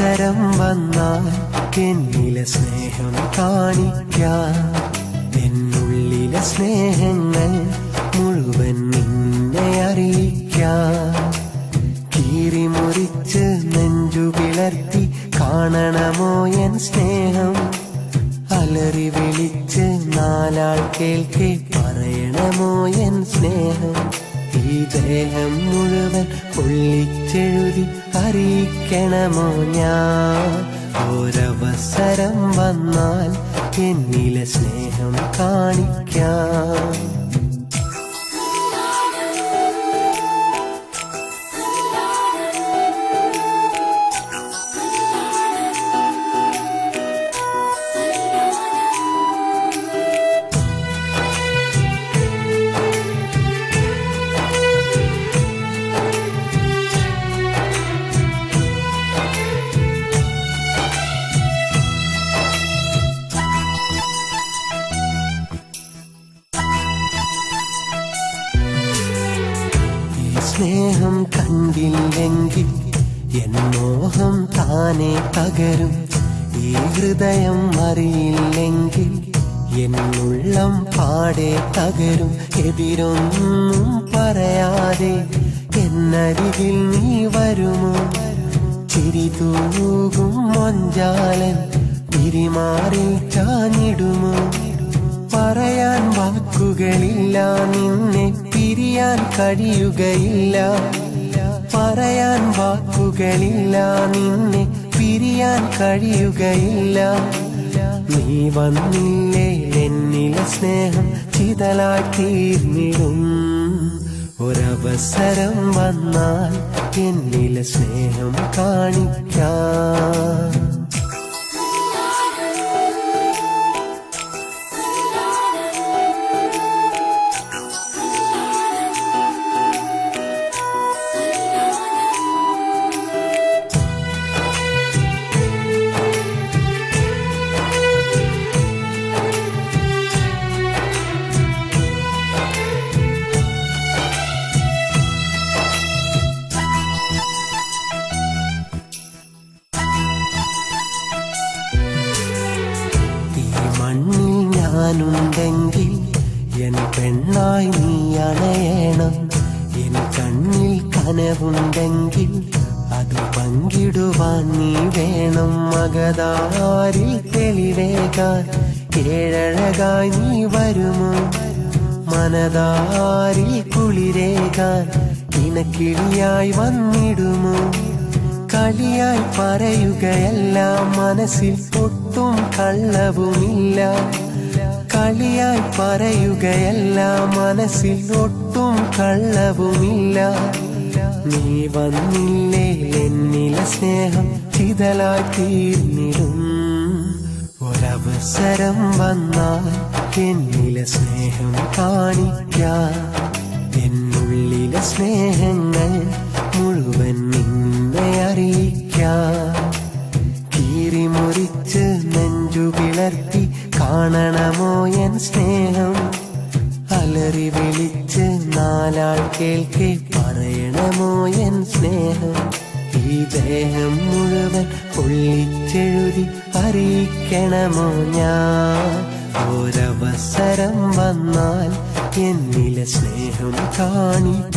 ഒരവസരം വന്നാൽ എന്നിലെ സ്നേഹം കാണിക്കാൻ, എന്നുള്ളിലെ സ്നേഹങ്ങൾ മുഴുവൻ നിന്നെ അറിയിക്കാൻ. കീറി മുറിച്ച് നെഞ്ചു പിളർത്തി കാണണമോ എൻ സ്നേഹം, അലറി വിളിച്ച് നാലാൾ കേൾക്കെ പറയണമോ എൻ സ്നേഹം. ഈ ദേഹം മുഴുവൻ പൊള്ളിച്ചെഴുതി അറിയിക്കണമോ ഞാൻ. ഒരവസരം വന്നാൽ എന്നിലെ സ്നേഹം കാണിക്കാൻ. സ്നേഹം കണ്ടില്ലെങ്കിൽ എൻ മോഹം താനെ തകരും. ഈ ഹൃദയം അറിയില്ലെങ്കിൽ എന്നുള്ളം പാടെ തകരും. എതിരൊന്നും പറയാതെ എന്നരികിൽ നീ വരുമോ? ചിരി തൂകും മൊഞ്ചാലൻ പിരിമാറി ചാഞ്ഞിടുമോ? പറയാൻ വാക്കുകളില്ല, നിന്നെ പിരിയാൻ കഴിയുകയില്ല. പറയാൻ വാക്കുകളില്ല, നിന്നെ പിരിയാൻ കഴിയുകയില്ല. നീ വന്നില്ലേ എന്നിലെ സ്നേഹം ചിതലായി തീർന്നിടും. ഒരവസരം വന്നാൽ എന്നിലെ സ്നേഹം കാണിക്കാൻ. മണ്ണിൽ ഞാനുണ്ടെങ്കിൽ എൻ പെണ്ണായി നീ അണയണം. എൻ കണ്ണിൽ കനവുണ്ടെങ്കിൽ അത് പങ്കിടുവാൻ നീ വേണം. മകതാരിൽ തെളിവേകാൻ ഏഴഴകായി നീ വരുമോ? മനതാരിൽ കുളിരേകാൻ ഇണക്കിളിയായി വന്നിടുമോ? കളിയായി പറയുകയല്ല, മനസ്സിൽ ഒട്ടും കള്ളവുമില്ല. കളിയായി പറയുകയല്ല, മനസ്സിൽ ഒട്ടും കള്ളവുമില്ല. നീ വന്നില്ലേ എന്നിലെ സ്നേഹം ചിതലായി തീർന്നിടും. ഒരവസരം വന്നാൽ എന്നിലെ സ്നേഹം കാണിക്കാൻ. എന്നുള്ളിലെ സ്നേഹങ്ങൾ മുഴുവൻ നിന്നെ അറിയിക്കാൻ. കീറി മുറിച്ച് നെഞ്ചു പിളർത്തി കാണണമോ എൻ സ്നേഹം, അലറി വിളിച്ച് നാലാൾ കേൾക്കെ പറയണമോ എൻ സ്നേഹം. ഈ ദേഹം മുഴുവൻ പൊള്ളിച്ചെഴുതി അറിയിക്കണമോ ഞാൻ. ഒരവസരം വന്നാൽ എന്നിലെ സ്നേഹം കാണിക്കാൻ.